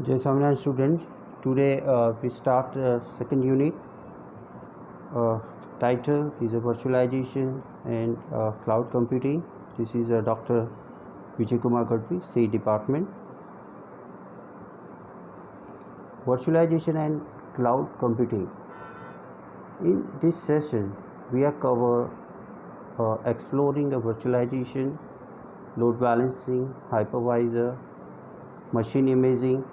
Jai Swaminarayan students, today we start second unit. Title is a virtualization and cloud computing. This is Dr. Vijay Kumar Gadvi, C Department. Virtualization and cloud computing. In this session, we are cover exploring the virtualization, load balancing, hypervisor, machine imaging,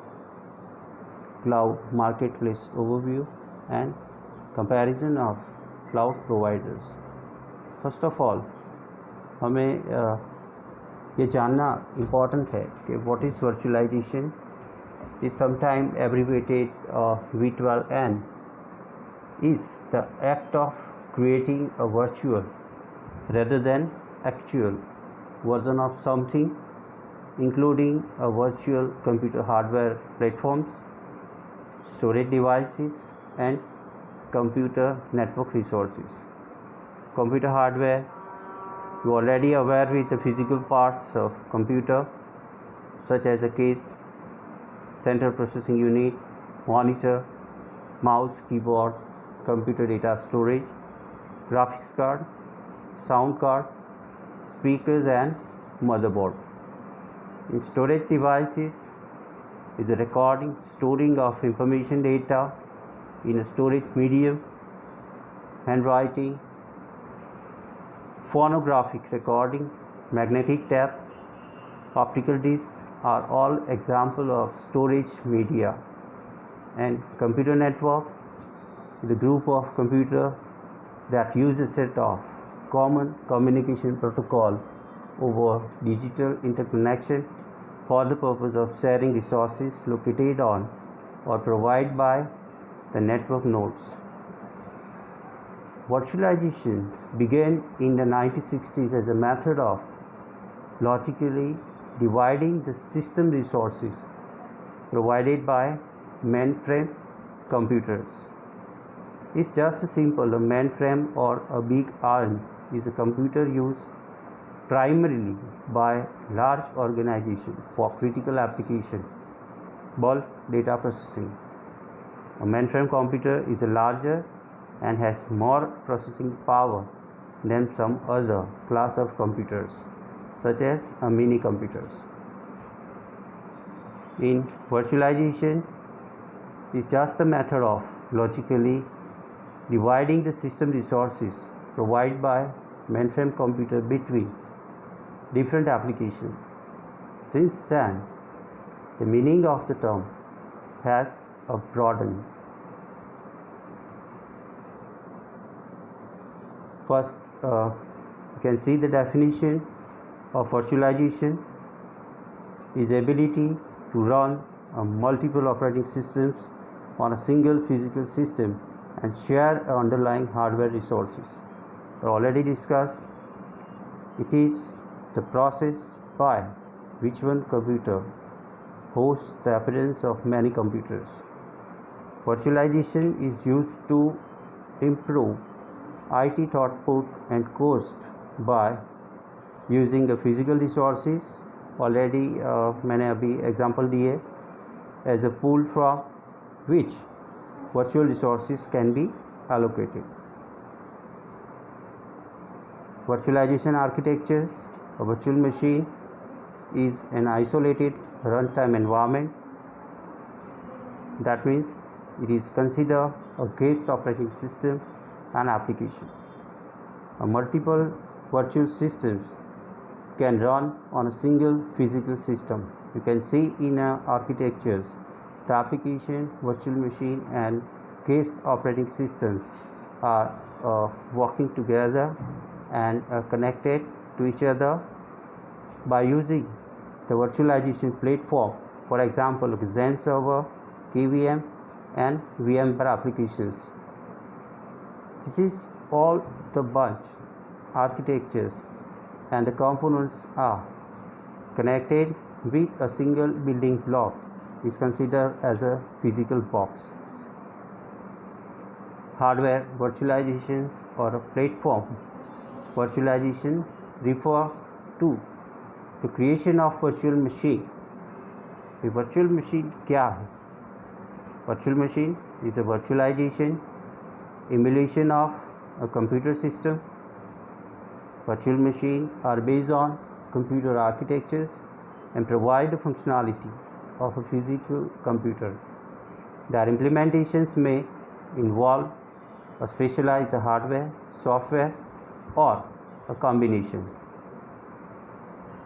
cloud marketplace overview and comparison of cloud providers. First of all, हमें ये जानना important है कि what is virtualization is sometimes abbreviated V12N is the act of creating a virtual rather than actual version of something, including a virtual computer hardware platforms, storage devices and computer network resources. Computer hardware, you are already aware with the physical parts of computer such as a case, central processing unit, monitor, mouse, keyboard, computer data storage, graphics card, sound card, speakers and motherboard. In storage devices is the recording, storing of information data in a storage medium, handwriting, phonographic recording, magnetic tape, optical discs are all examples of storage media. And computer network is a group of computers that use a set of common communication protocol over digital interconnection for the purpose of sharing resources located on or provided by the network nodes. Virtualization began in the 1960s as a method of logically dividing the system resources provided by mainframe computers. It's just simple. A mainframe or a big ARM is a computer used primarily by large organizations for critical application, bulk data processing. A mainframe computer is larger and has more processing power than some other class of computers, such as mini computers. In virtualization, is just a method of logically dividing the system resources provided by mainframe computer between different applications. Since then, the meaning of the term has broadened. First, you can see the definition of virtualization is ability to run multiple operating systems on a single physical system and share underlying hardware resources. We already discussed it is the process by which one computer hosts the appearance of many computers. Virtualization is used to improve IT throughput and cost by using the physical resources. Already मैंने अभी example दिए as a pool from which virtual resources can be allocated. Virtualization architectures. A virtual machine is an isolated runtime environment. That means it is considered a guest operating system and applications. Multiple virtual systems can run on a single physical system. You can see in architectures the application, virtual machine and guest operating systems are working together and connected to each other by using the virtualization platform, for example Xen server, KVM and VMware applications. This is all the bunch architectures and the components are connected with a single building block is considered as a physical box. Hardware virtualizations or a platform virtualization refer to the creation of virtual machine A virtual machine क्या है? Virtual machine is a virtualization, emulation of a computer system. Virtual machines are based on computer architectures and provide the functionality of a physical computer. Their implementations may involve a specialized hardware, software, or a combination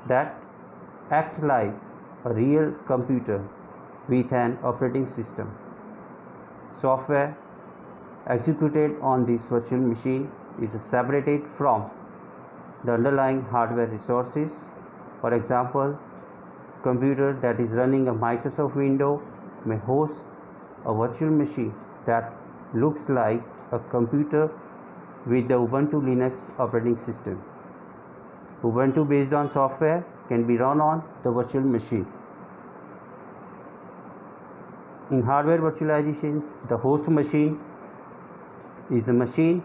that act like a real computer with an operating system. Software executed on this virtual machine is separated from the underlying hardware resources. For example, computer that is running a Microsoft Windows may host a virtual machine that looks like a computer with the Ubuntu Linux operating system. Ubuntu based on software can be run on the virtual machine. In hardware virtualization, the host machine is the machine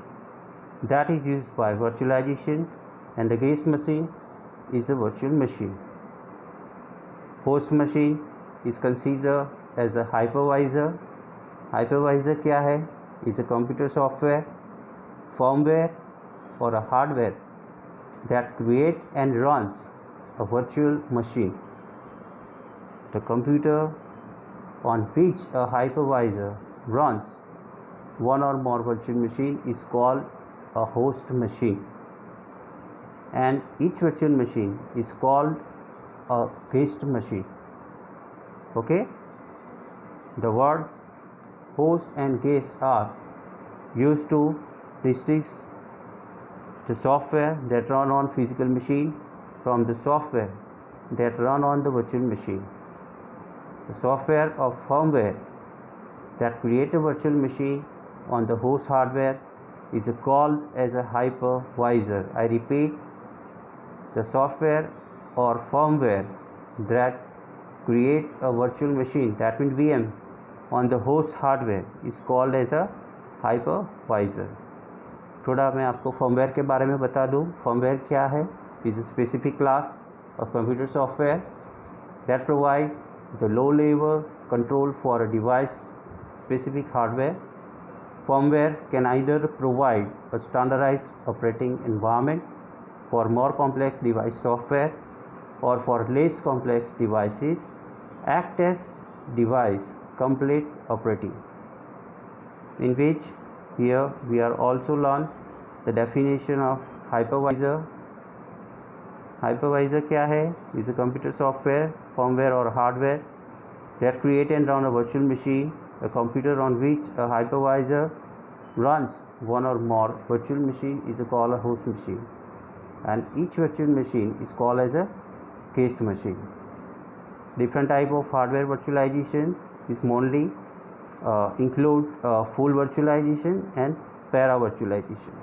that is used by virtualization, and the guest machine is the virtual machine. Host machine is considered as a hypervisor. Hypervisor क्या है? Is a computer software, firmware or a hardware that create and runs a virtual machine. The computer on which a hypervisor runs one or more virtual machine is called a host machine, and each virtual machine is called a guest machine. Okay, the words host and guest are used to distinguish the software that run on physical machine from the software that run on the virtual machine. The software or firmware that create a virtual machine on the host hardware is called as a hypervisor. I repeat, the software or firmware that create a virtual machine, that means VM, on the host hardware is called as a hypervisor. थोड़ा मैं आपको firmware के बारे में बता दूं. Firmware क्या है? Is a specific class of computer software that provide the low level control for a device specific hardware. Firmware can either provide a standardized operating environment for more complex device software, or for less complex devices act as device complete operating, in which here we are also learn the definition of hypervisor. Hypervisor क्या है? Is a computer software, firmware or hardware that create and run a virtual machine. A computer on which a hypervisor runs one or more virtual machine is called a host machine, and each virtual machine is called as a guest machine. Different type of hardware virtualization is mainly include full virtualization and para virtualization.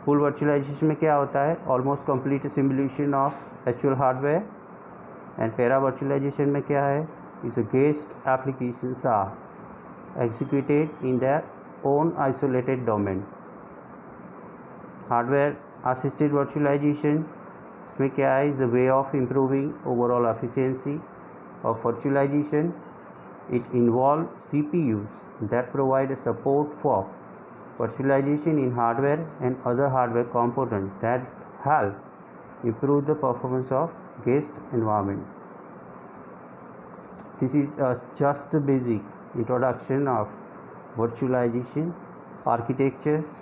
Full virtualization में क्या होता है? Almost complete simulation of actual hardware. And para virtualization में क्या है? Is a guest applications are executed in their own isolated domain. Hardware assisted virtualization इसमें क्या है? Is the way of improving overall efficiency of virtualization. It involves CPUs that provide support for virtualization in hardware and other hardware components that help improve the performance of guest environment. This is just a basic introduction of virtualization architectures.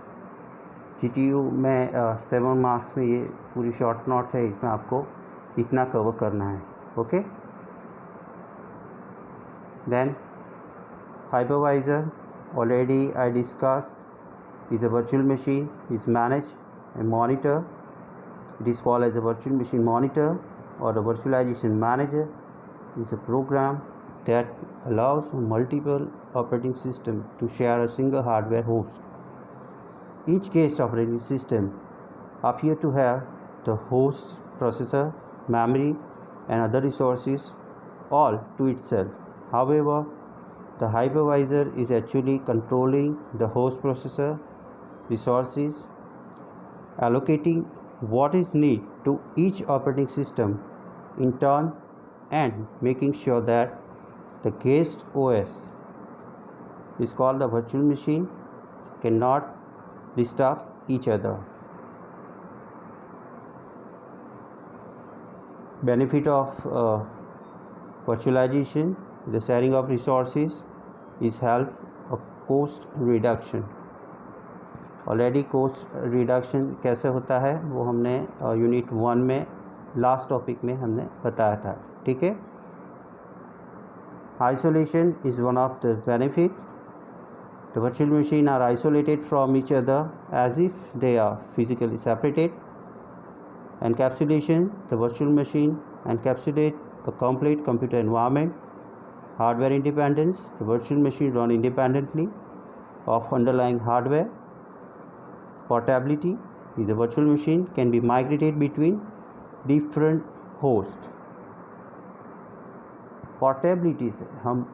GTU में 7 marks में ये पूरी short note है, इसमें आपको इतना cover करना है. Okay, then hypervisor already I discussed is a virtual machine, is managed and monitor. It is called as a virtual machine monitor, or a virtualization manager is a program that allows multiple operating systems to share a single hardware host. Each guest operating system appear to have the host processor, memory and other resources all to itself. However, the hypervisor is actually controlling the host processor resources, allocating what is needed to each operating system. In turn, and making sure that the guest OS is called the virtual machine cannot disturb each other. Benefit of virtualization, the sharing of resources is help of cost reduction. Already cost reduction कैसे होता है वो हमने unit 1 में last topic में हमने बताया था, ठीक है. Isolation is one of the benefit. The virtual machine are isolated from each other as if they are physically separated. Encapsulation, the virtual machine encapsulate a complete computer environment. Hardware independence, the virtual machine run independently of underlying hardware. Portability, the virtual machine can be migrated between different hosts. Portability से हम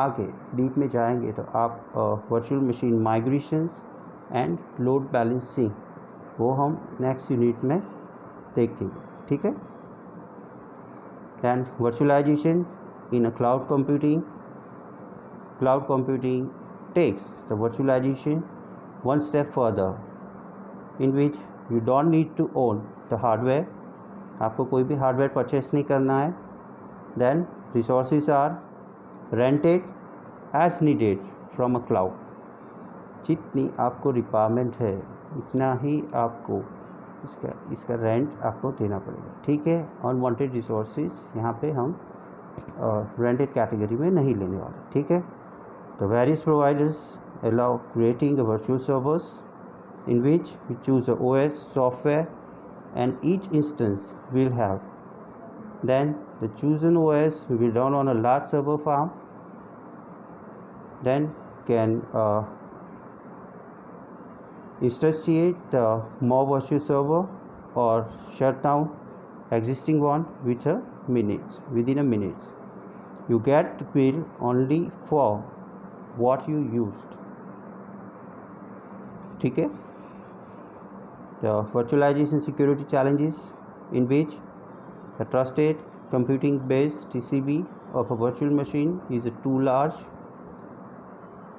आगे deep में जाएंगे तो आप virtual machine migrations and load balancing वो हम next unit में देखेंगे, ठीक है. Than virtualization in a cloud computing. Cloud computing takes the virtualization one step further, in which you don't need to own the hardware. आपको कोई भी hardware purchase नहीं करना है. then resources are rented as needed from a cloud. जितनी आपको requirement है इतना ही आपको इसका रेंट आपको देना पड़ेगा, ठीक है. अनवांटेड रिसोर्सेज यहाँ पे हम रेंटेड कैटेगरी में नहीं लेने वाले, ठीक है. तो various providers allow creating a virtual servers in which we choose a OS software and each instance will have. Then the chosen OS will be run on a large server farm. Then can instantiate the more virtual server or shut down existing one within a minute. You get billed only for what you used, ठीक है. The virtualization security challenges, in which the trusted computing based TCP of a virtual machine is too large.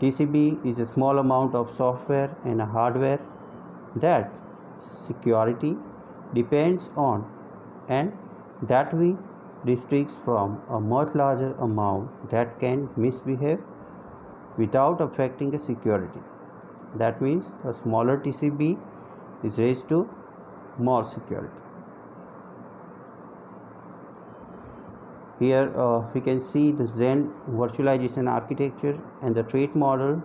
TCP is a small amount of software and hardware that security depends on, and that we restricts from a much larger amount that can misbehave without affecting the security. That means a smaller TCP is raised to more security. Here we can see the Xen virtualization architecture and the trait model.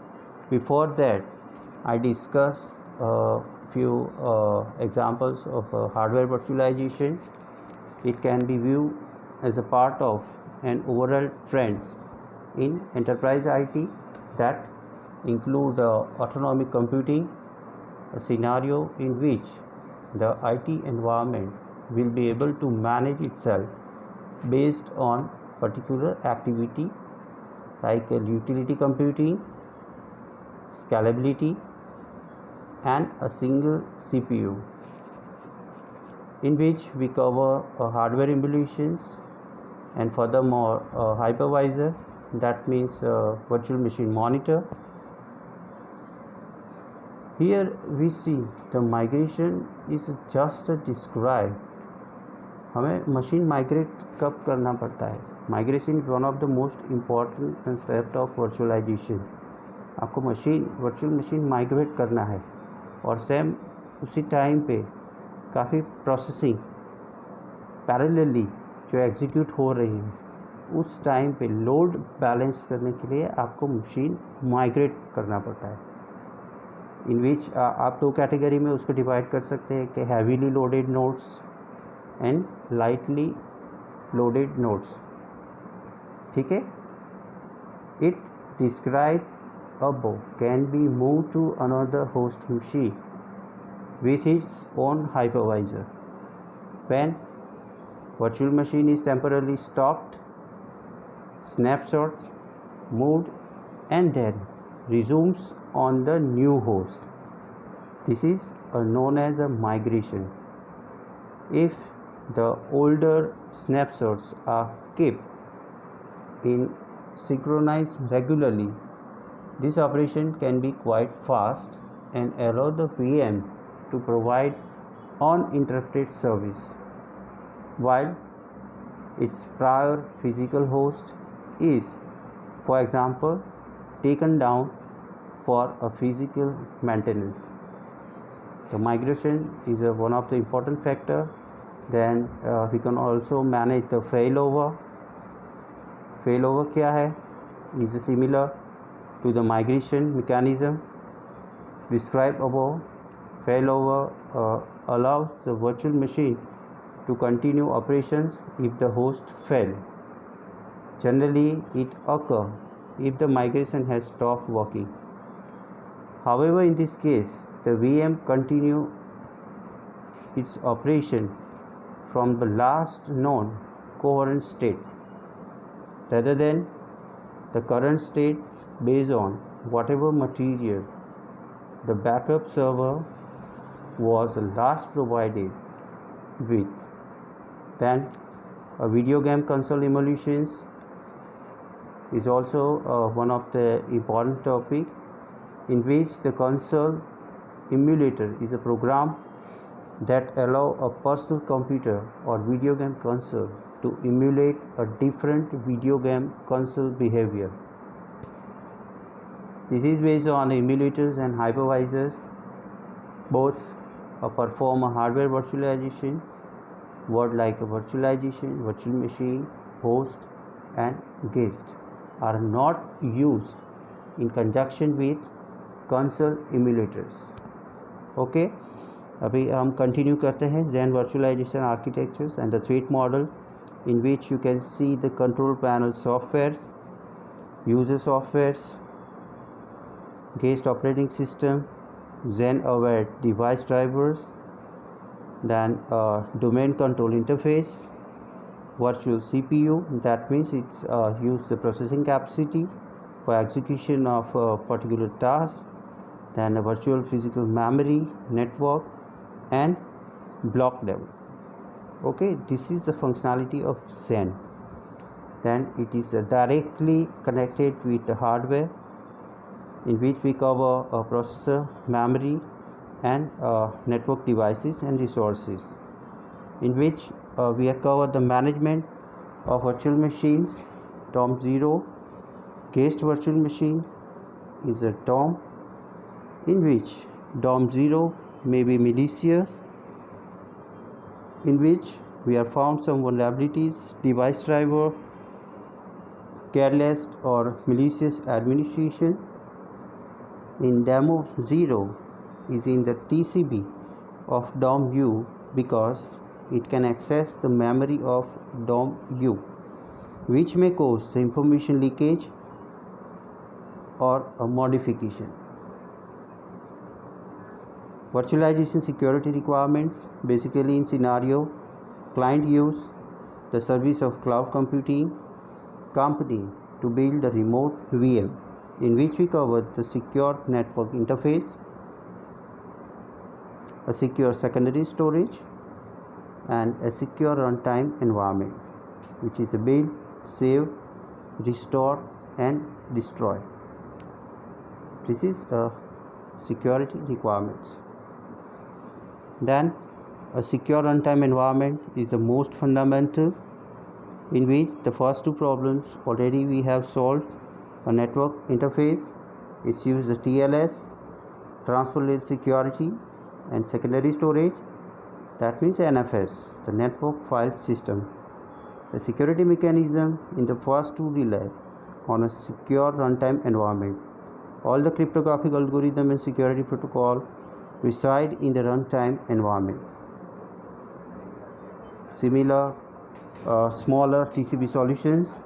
Before that, I discuss a few examples of hardware virtualization. It can be viewed as a part of an overall trends in enterprise IT that include autonomic computing, a scenario in which the IT environment will be able to manage itself based on particular activity like utility computing, scalability, and a single CPU, in which we cover hardware emulations and furthermore hypervisor, that means virtual machine monitor. Here we see the migration is just described. हमें machine migrate कब करना पड़ता है. Migration is one of the most important concept of virtualization. आपको virtual machine migrate करना है और same उसी टाइम पे काफ़ी प्रोसेसिंग पैरेलली जो एग्जीक्यूट हो रही है उस टाइम पे लोड बैलेंस करने के लिए आपको मशीन माइग्रेट करना पड़ता है. इन विच आप दो कैटेगरी में उसको डिवाइड कर सकते हैं कि heavily loaded nodes and lightly loaded nodes, ठीक है. It describe above can be moved to another host machine with its own hypervisor. When virtual machine is temporarily stopped, snapshot, moved, and then resumes on the new host. This is known as a migration. If the older snapshots are kept in synchronized regularly. This operation can be quite fast and allow the VM to provide uninterrupted service, while its prior physical host is, for example, taken down for a physical maintenance. The migration is one of the important factor. Then we can also manage the failover. Failover क्या है? Is similar to the migration mechanism described above. Failover allows the virtual machine to continue operations if the host fails. Generally, it occurs if the migration has stopped working. However, in this case, the VM continues its operation from the last known coherent state rather than the current state based on whatever material the backup server was last provided with. Then a video game console emulations is also one of the important topic, in which the console emulator is a program that allow a personal computer or video game console to emulate a different video game console behavior. This is based on emulators and hypervisors. Both perform a hardware virtualization. Words like virtualization, virtual machine, host and guest are not used in conjunction with console emulators. Okay, अभी हम continue करते हैं Xen virtualization architectures and the threat model, in which you can see the control panel softwares, user softwares, guest operating system, Xen aware device drivers, then domain control interface, virtual CPU, that means it's use the processing capacity for execution of a particular task, then a virtual physical memory network and block level. Okay, this is the functionality of Xen. Then it is directly connected with the hardware, in which we cover a processor, memory and network devices and resources, in which we have covered the management of virtual machines. DOM 0 guest virtual machine is a DOM, in which DOM 0 may be malicious, in which we have found some vulnerabilities, device driver, careless or malicious administration. In demo 0 is in the TCP of DOM U because it can access the memory of DOM U, which may cause the information leakage or a modification. Virtualization security requirements. Basically, in scenario, client use the service of cloud computing company to build a remote VM, in which we covered the secure network interface, a secure secondary storage and a secure runtime environment, which is a build, save, restore and destroy. This is a security requirements. Then a secure runtime environment is the most fundamental, in which the first two problems already we have solved. A network interface, it's used the TLS, transfer layer security, and secondary storage, that means NFS, the network file system. The security mechanism in the first two rely on a secure runtime environment. All the cryptographic algorithm and security protocol reside in the runtime environment. Similar smaller TCP solutions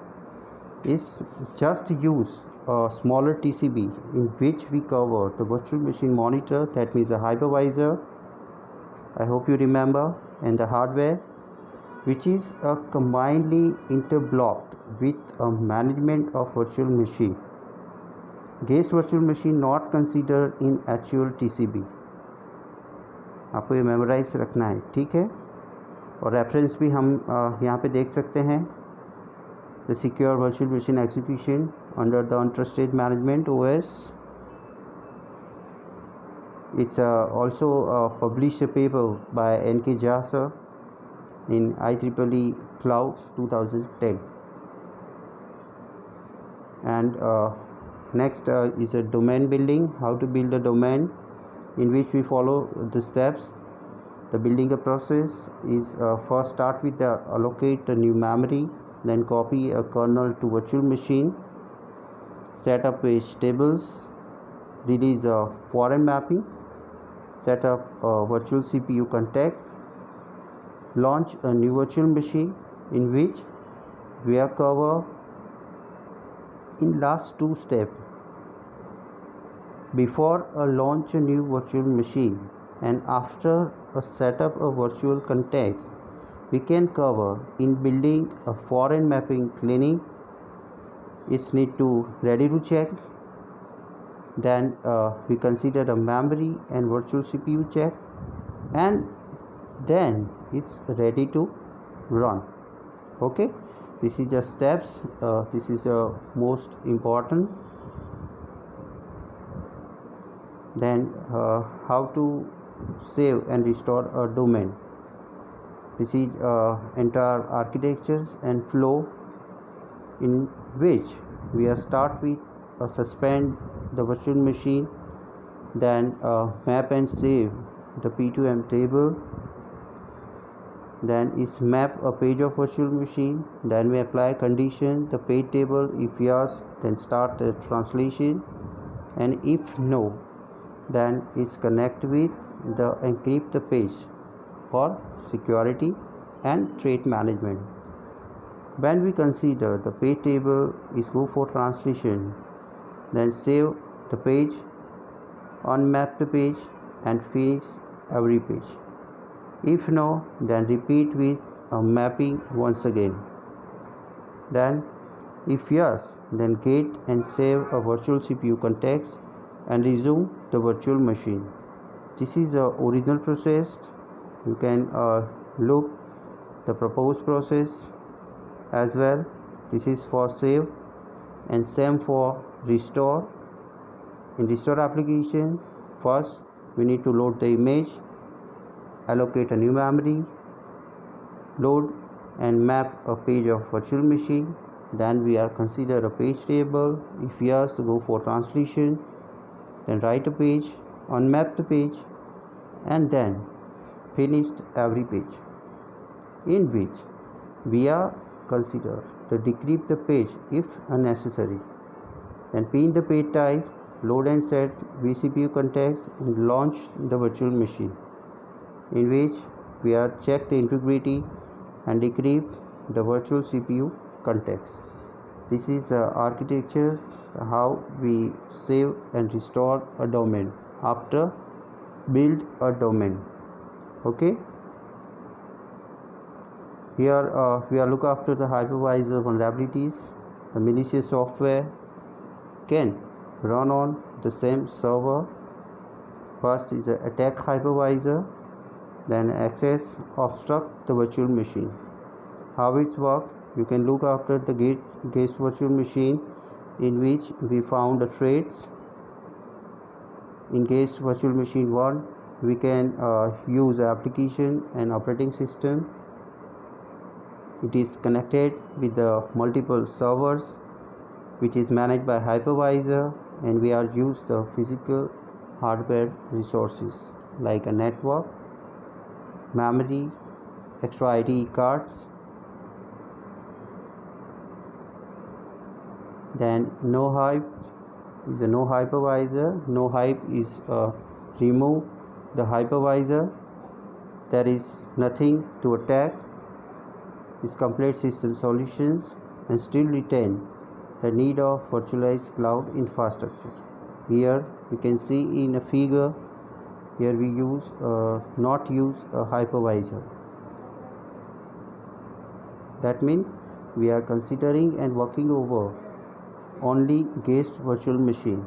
is just use a smaller TCP, in which we cover the virtual machine monitor, that means a hypervisor, I hope you remember, and the hardware, which is a combinedly interblocked with a management of virtual machine. Guest virtual machine not considered in actual TCP. आपको ये memorise रखना है, ठीक है. और reference भी हम यहाँ पे देख सकते हैं। The secure virtual machine execution under the untrusted management OS. It's also published a paper by N.K. Jasa in IEEE Cloud 2010. And next is a domain building. How to build a domain, in which we follow the steps. The building a process is first start with allocate a new memory, then copy a kernel to virtual machine, set up page tables, release a foreign mapping, set up a virtual CPU contact, launch a new virtual machine, in which we are cover in last two steps. Before a launch a new virtual machine and after a setup a virtual context, we can cover in building a foreign mapping cleaning. It's need to ready to check. Then we consider a memory and virtual CPU check, and then it's ready to run. Okay, this is the steps. This is the most important. Then how to save and restore a domain. This is entire architectures and flow, in which we are start with suspend the virtual machine, then map and save the P2M table, then is map a page of virtual machine, then we apply condition the page table. If yes, then start the translation, and if no, then is connect with the encrypt the page for security and trait management. When we consider the page table is go for translation, then save the page, unmap the page, and finish every page. If no, then repeat with a mapping once again. Then if yes, then get and save a virtual CPU context and resume the virtual machine. This is the original process. You can look the proposed process as well. This is for save, and same for restore. In restore application, first we need to load the image, allocate a new memory, load and map a page of virtual machine. Then we are consider a page table. If yes, to go for translation, then write a page, unmap the page, and then finished every page, in which we are consider to decrypt the page if unnecessary. Then pin the page type, load and set vCPU context, and launch the virtual machine, in which we are check the integrity and decrypt the virtual CPU context. This is architectures how we save and restore a domain after build a domain. Okay, here we are look after the hypervisor vulnerabilities. The malicious software can run on the same server. First is a attack hypervisor, then access obstruct the virtual machine. How it's work? You can look after the guest virtual machine, in which we found the threads. In guest virtual machine 1, we can use application and operating system. It is connected with the multiple servers, which is managed by hypervisor, and we are use the physical hardware resources like a network, memory, extra IDE cards. Then no hype is a no hypervisor. No hype is remove the hypervisor. There is nothing to attack. Is complete system solutions and still retain the need of virtualized cloud infrastructure. Here we can see in a figure, here we use not use a hypervisor. That means we are considering and working over only guest virtual machine.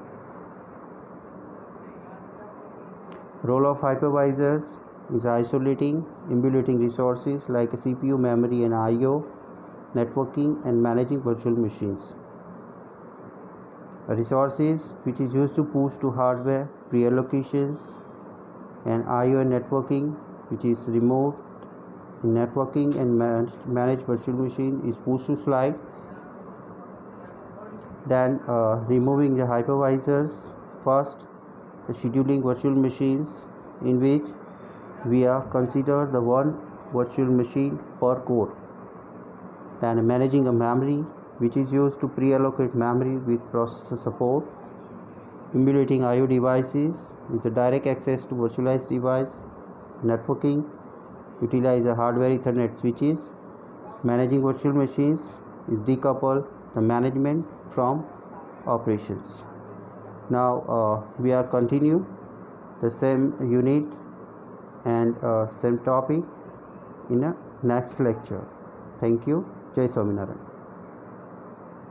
Role of hypervisors: is isolating, emulating resources like CPU, memory, and I/O, networking, and managing virtual machines. Resources which is used to push to hardware, pre-allocations, and I/O and networking, which is remote networking and managed virtual machine, is push to slide. Then removing the hypervisors. First, the scheduling virtual machines, in which we are consider the one virtual machine per core. Then managing a memory, which is used to pre-allocate memory with processor support. Emulating I/O devices is a direct access to virtualized device. Networking utilize a hardware Ethernet switches. Managing virtual machines is decouple the management from operations. Now we are continue the same unit and same topic in a next lecture. Thank you. Jai Swaminarayan.